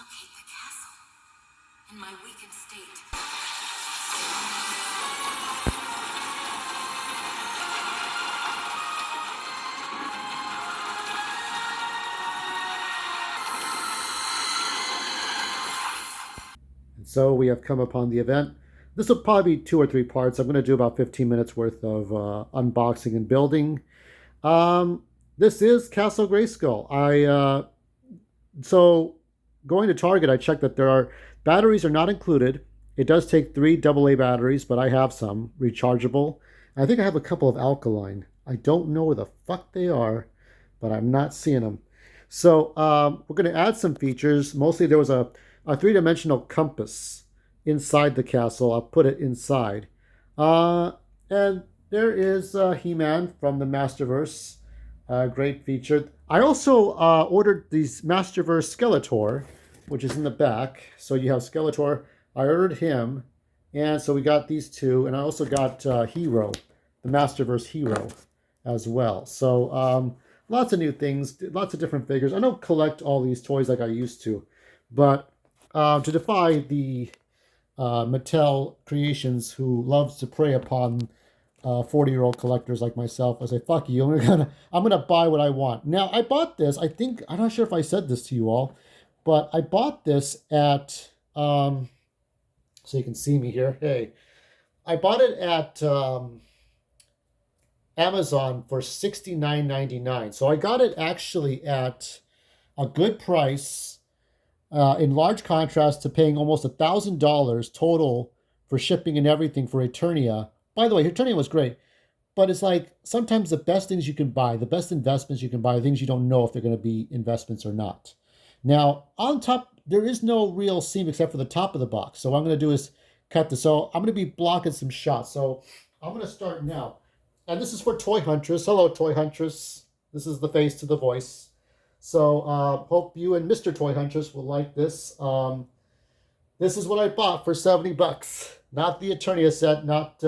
locate the castle in my weakened state. And so we have come upon the event. This will probably be 2 or 3 parts. I'm going to do about 15 minutes worth of unboxing and building. This is Castle Grayskull. So going to Target, I checked that there are batteries are not included. It does take 3 AA batteries, but I have some rechargeable. I think I have a couple of alkaline. I don't know where the fuck they are, but I'm not seeing them. So we're going to add some features. Mostly there was a three-dimensional compass inside the castle. I'll put it inside. And there is He-Man from the Masterverse. Great feature. I also ordered these Masterverse Skeletor, which is in the back. So you have Skeletor. I ordered him. And so we got these two. And I also got Hero, the Masterverse Hero as well. So lots of new things, lots of different figures. I don't collect all these toys like I used to. But to defy the Mattel Creations, who loves to prey upon 40-year-old collectors like myself, I say, fuck you, I'm gonna buy what I want. Now, I bought this, I'm not sure if I said this to you all, but I bought this at, so you can see me here, hey, I bought it at Amazon for $69.99. So I got it actually at a good price, in large contrast to paying almost $1,000 total for shipping and everything for Eternia. By the way, Eternia was great, but it's like sometimes the best things you can buy, the best investments you can buy, are things you don't know if they're going to be investments or not. Now, on top, there is no real seam except for the top of the box. So what I'm going to do is cut this. So I'm going to be blocking some shots. So I'm going to start now. And this is for Toy Huntress. Hello, Toy Huntress. This is the face to the voice. So hope you and Mr. Toy Huntress will like this. This is what I bought for $70. Not the Eternia set, not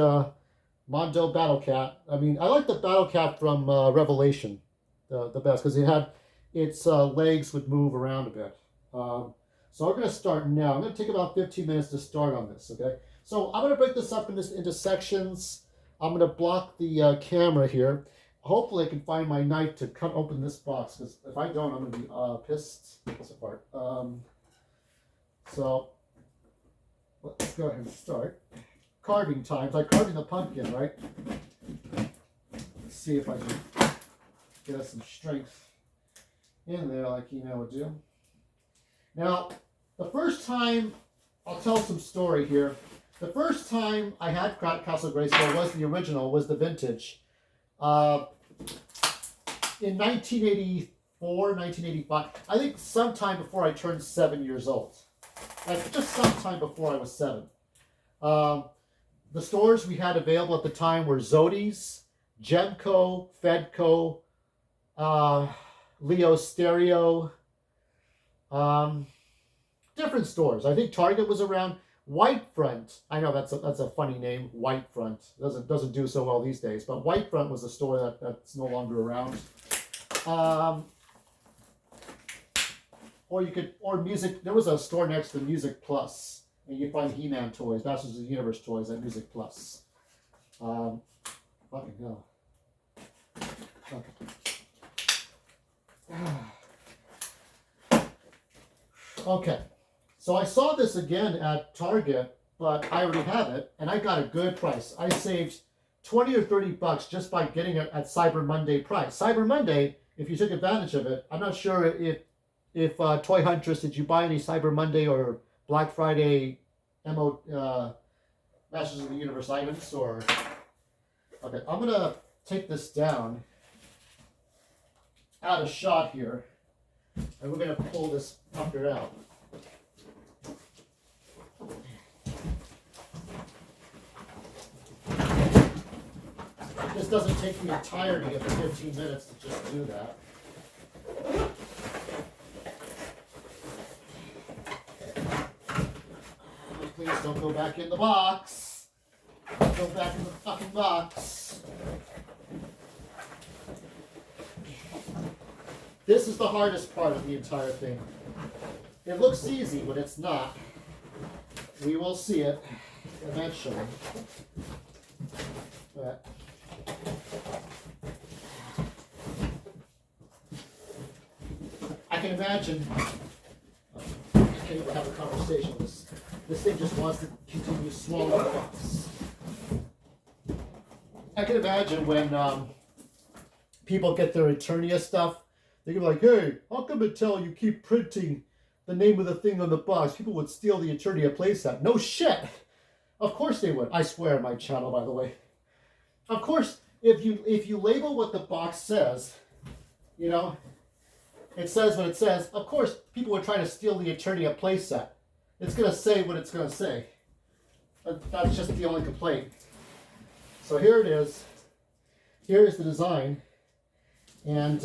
Mondo Battle Cat. I mean, I like the Battle Cat from Revelation the best because it had its legs would move around a bit. So we're going to start now. I'm going to take about 15 minutes to start on this, okay? So I'm going to break this up into sections. I'm going to block the camera here. Hopefully I can find my knife to cut open this box, because if I don't, I'm going to be pissed. This apart. So let's go ahead and start. Carving time. It's like carving the pumpkin, right? Let's see if I can get us some strength in there like He-Man would do. Now, the first time, I'll tell some story here. The first time I had Castle Grayskull was the original, was the vintage. In 1984, 1985, I think sometime before I turned 7 years old. Like just sometime before I was 7. The stores we had available at the time were Zodi's, Gemco, Fedco, Leo Stereo, different stores. I think Target was around. Whitefront, I know that's a funny name. Whitefront doesn't do so well these days, but Whitefront was a store that's no longer around. Or music. There was a store next to Music Plus, and you find He-Man toys, Masters of the Universe toys at Music Plus. Fucking hell. Okay. So I saw this again at Target, but I already have it, and I got a good price. I saved 20 or 30 bucks just by getting it at Cyber Monday price. Cyber Monday, if you took advantage of it, I'm not sure if Toy Huntress, did you buy any Cyber Monday or Black Friday Masters of the Universe items? Or okay, I'm gonna take this down, out of shot here, and we're gonna pull this fucker out. This doesn't take the entirety of the 15 minutes to just do that. Please don't go back in the box. Don't go back in the fucking box. This is the hardest part of the entire thing. It looks easy, but it's not. We will see it eventually. But I can imagine. I can't even have a conversation with this. This thing just wants to continue swallowing the box. I can imagine when people get their Eternia stuff, they're gonna be like, hey, how come until you keep printing the name of the thing on the box, people would steal the Eternia playset? No shit! Of course they would. I swear on my channel, by the way. Of course, if you label what the box says, you know, it says what it says, of course people would try to steal the Eternia playset. It's gonna say what it's gonna say. That's just the only complaint. So here it is. Here is the design. And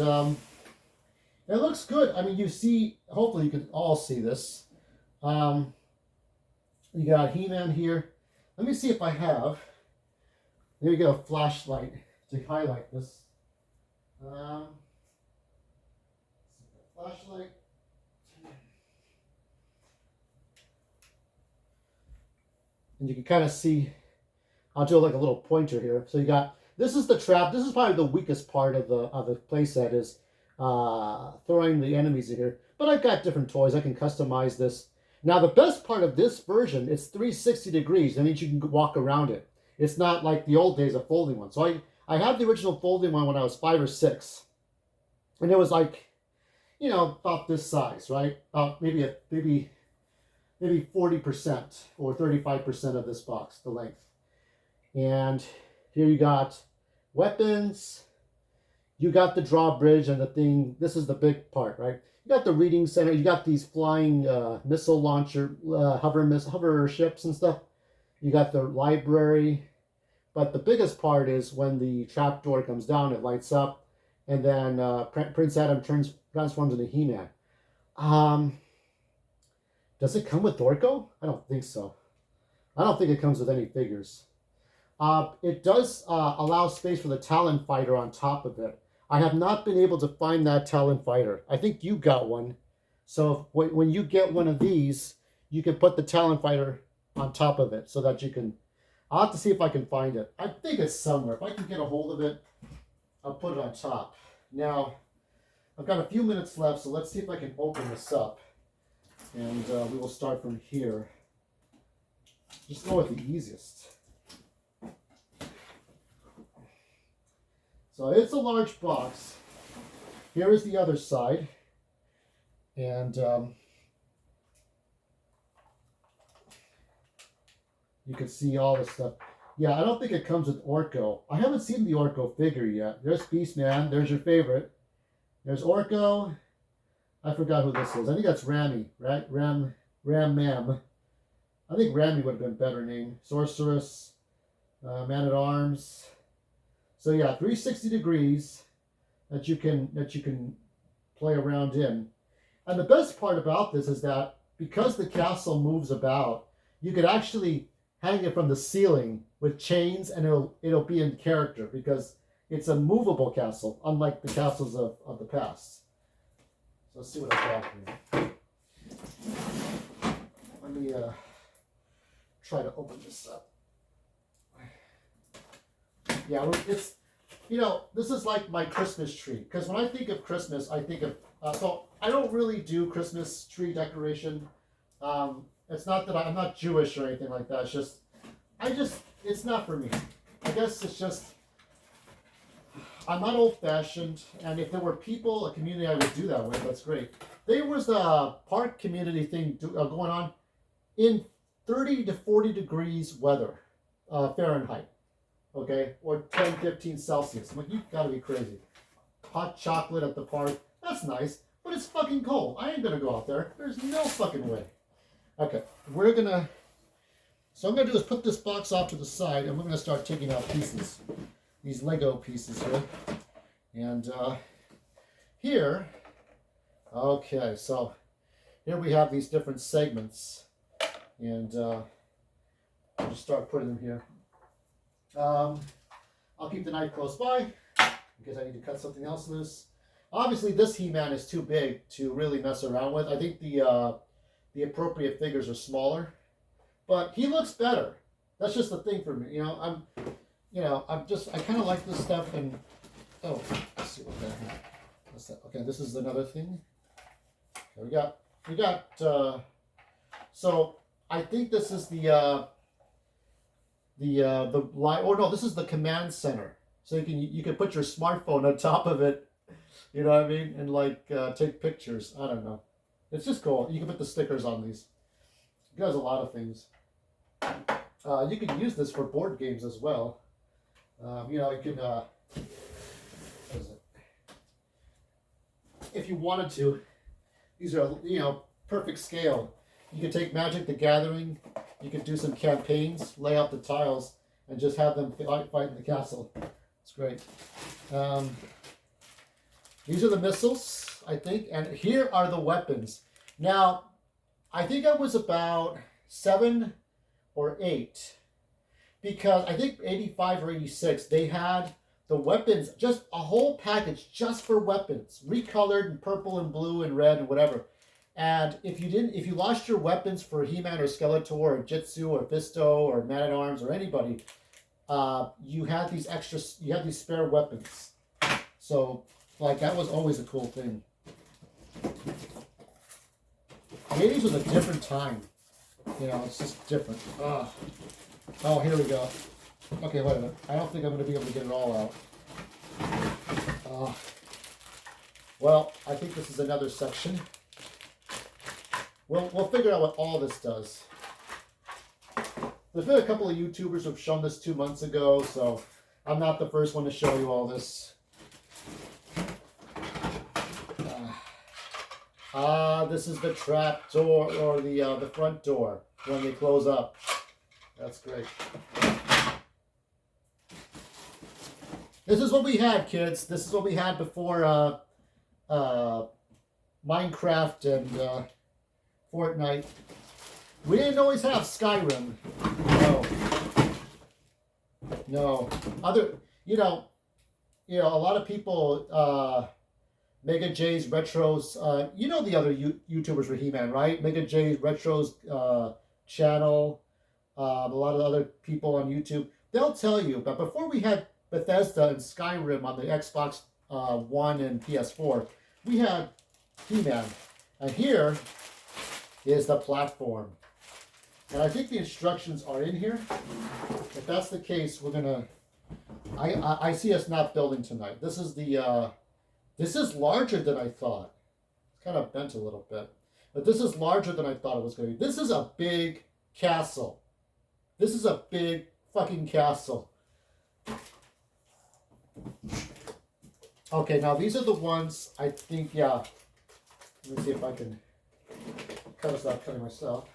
it looks good. I mean, you see, hopefully you can all see this. You got He-Man here. Let me see if I have. There you go, a flashlight to highlight this. Flashlight. And you can kind of see, I'll do like a little pointer here. So you got, this is the trap. This is probably the weakest part of the playset, is throwing the enemies in here. But I've got different toys. I can customize this. Now the best part of this version is 360 degrees. That means you can walk around it. It's not like the old days of folding one. So I had the original folding one when I was 5 or 6. And it was like, you know, about this size, right? About maybe 40% or 35% of this box, the length. And here you got weapons. You got the drawbridge and the thing. This is the big part, right? You got the reading center. You got these flying missile launcher, hover ships and stuff. You got the library. But the biggest part is when the trapdoor comes down, it lights up. And then Prince Adam transforms into He-Man. Does it come with Orko? I don't think so. I don't think it comes with any figures. It does allow space for the Talon Fighter on top of it. I have not been able to find that Talon Fighter. I think you got one. So when you get one of these, you can put the Talon Fighter on top of it so that you can... I'll have to see if I can find it. I think it's somewhere. If I can get a hold of it, I'll put it on top. Now, I've got a few minutes left, so let's see if I can open this up. And we will start from here. Just go with the easiest. So it's a large box. Here is the other side. And you can see all the stuff. Yeah, I don't think it comes with Orko. I haven't seen the Orko figure yet. There's Beastman. There's your favorite. There's Orko. I forgot who this is. I think that's Rami, right? Ram Mam. I think Rami would have been a better name. Sorceress, Man-at-Arms. So yeah, 360 degrees that you can play around in. And the best part about this is that because the castle moves about, you could actually hang it from the ceiling with chains, and it'll be in character because it's a movable castle, unlike the castles of the past. So let's see what I got here. Let me try to open this up. Yeah, it's, you know, this is like my Christmas tree. Because when I think of Christmas, I think of, so I don't really do Christmas tree decoration. It's not that I'm not Jewish or anything like that. It's just, it's not for me. I guess it's just, I'm not old-fashioned, and if there were people, a community I would do that with, that's great. There was a park community thing going on in 30 to 40 degrees weather, Fahrenheit, okay, or 10, 15 Celsius. I'm like, you've got to be crazy. Hot chocolate at the park, that's nice, but it's fucking cold. I ain't gonna go out there. There's no fucking way. Okay, so I'm gonna do is put this box off to the side, and we're gonna start taking out pieces. These Lego pieces here. And here, okay, so here we have these different segments. And I'll just start putting them here. I'll keep the knife close by in case I need to cut something else loose. Obviously, this He-Man is too big to really mess around with. I think the the appropriate figures are smaller. But he looks better. That's just the thing for me. I kind of like this stuff. And oh, let's see what that is. What's that? Okay, this is another thing. Okay, we got. So I think this is the line. Oh no, this is the command center. So you can put your smartphone on top of it. You know what I mean? And like take pictures. I don't know. It's just cool. You can put the stickers on these. It does a lot of things. You can use this for board games as well. You can. What is it? If you wanted to, these are perfect scale. You can take Magic the Gathering. You can do some campaigns, lay out the tiles, and just have them fight in the castle. It's great. These are the missiles, I think, and here are the weapons. Now, I think I was about 7 or 8, because I think 85 or 86, they had the weapons, just a whole package just for weapons, recolored in purple and blue and red and whatever. And if you lost your weapons for He-Man or Skeletor or Jitsu or Fisto or Man-at-Arms or anybody, you had these spare weapons. So, like, that was always a cool thing. The 80s was a different time. It's just different. Oh, here we go. Okay, wait a minute. I don't think I'm going to be able to get it all out. Well, I think this is another section. We'll figure out what all this does. There's been a couple of YouTubers who have shown this 2 months ago, so I'm not the first one to show you all this. This is the trap door, or the front door when they close up. That's great. This is what we had, kids. This is what we had before Minecraft and Fortnite. We didn't always have Skyrim. No. A lot of people, Mega J's Retros, the other YouTubers for He-Man, right? Mega J's Retros channel, a lot of other people on YouTube, they'll tell you, but before we had Bethesda and Skyrim on the Xbox One and PS4, we had He-Man. And here is the platform. And I think the instructions are in here. If that's the case, we're gonna. I see us not building tonight. This is the. This is larger than I thought. It's kind of bent a little bit, but this is larger than I thought it was going to be. This is a big castle. This is a big fucking castle. Okay, now these are the ones I think. Yeah. Let me see if I can cut this without cutting myself.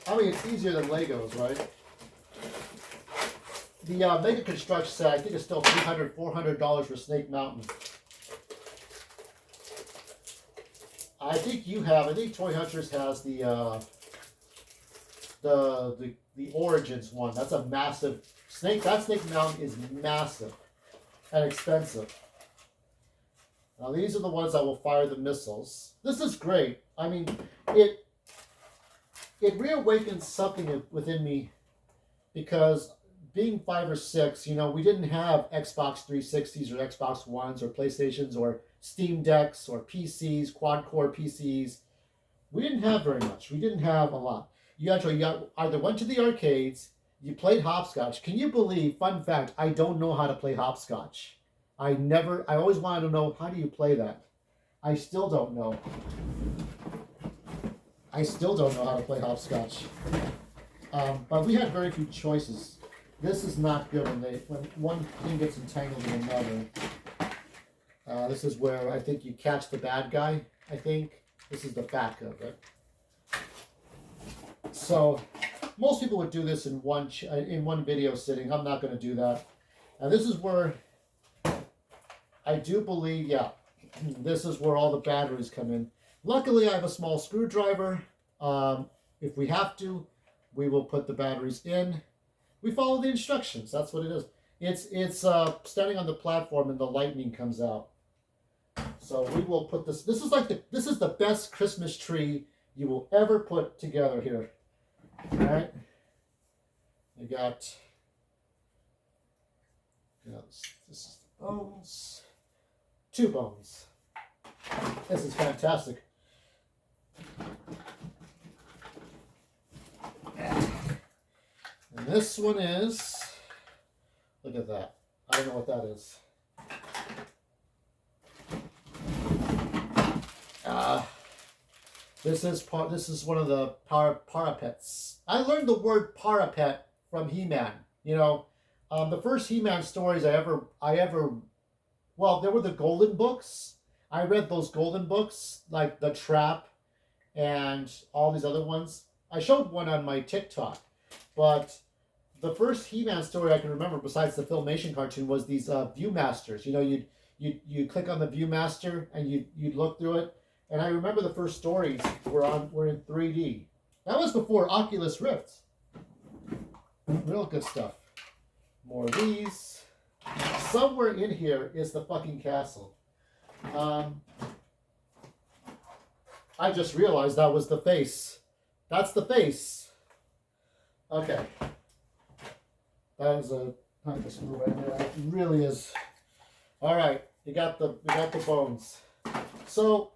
I mean, it's easier than Legos, right? The Mega Construct set, I think, is still $300, $400 for Snake Mountain. I think Toy Hunters has the Origins one. That's a massive that Snake Mountain is massive and expensive. Now these are the ones that will fire the missiles. This is great. I mean, it reawakens something within me, because being 5 or 6, we didn't have Xbox 360s or Xbox Ones or PlayStations or Steam Decks or PCs, quad-core PCs. We didn't have very much. We didn't have a lot. You either went to the arcades, you played hopscotch. Can you believe, fun fact, I don't know how to play hopscotch. I always wanted to know, how do you play that? I still don't know. I still don't know how to play hopscotch. But we had very few choices. This is not good when one thing gets entangled in another. This is where I think you catch the bad guy, I think. This is the back of it. So most people would do this in one video sitting. I'm not going to do that. And this is where I do believe, this is where all the batteries come in. Luckily, I have a small screwdriver. If we have to, we will put the batteries in. We follow the instructions. That's what it is. It's standing on the platform and the lightning comes out. So we will put this. This is like this is the best Christmas tree you will ever put together here. All right. You got. This is the bones. 2 bones. This is fantastic. And this one is. Look at that. I don't know what that is. This is one of the parapets. I learned the word parapet from He-Man. You know, the first He-Man stories I ever well, there were the Golden Books. I read those Golden Books, like The Trap and all these other ones. I showed one on my TikTok, but the first He-Man story I can remember, besides the Filmation cartoon, was these Viewmasters. You know, you'd click on the Viewmaster and you'd look through it. And I remember the first stories were in 3D. That was before Oculus Rift. Real good stuff. More of these. Somewhere in here is the fucking castle. I just realized that was the face. That's the face. Okay. That is a not just move right there. It really is. All right, we got the bones. So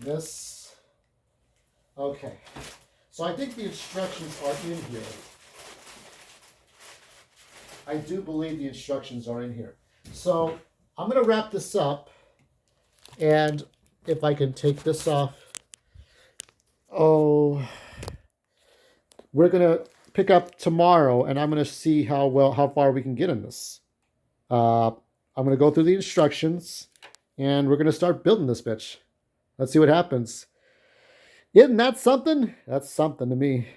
this. Okay. So I think the instructions are in here. I do believe the instructions are in here. So I'm going to wrap this up. And if I can take this off. Oh, we're going to pick up tomorrow, and I'm going to see how far we can get in this. I'm going to go through the instructions, and we're going to start building this bitch. Let's see what happens. Isn't that something? That's something to me.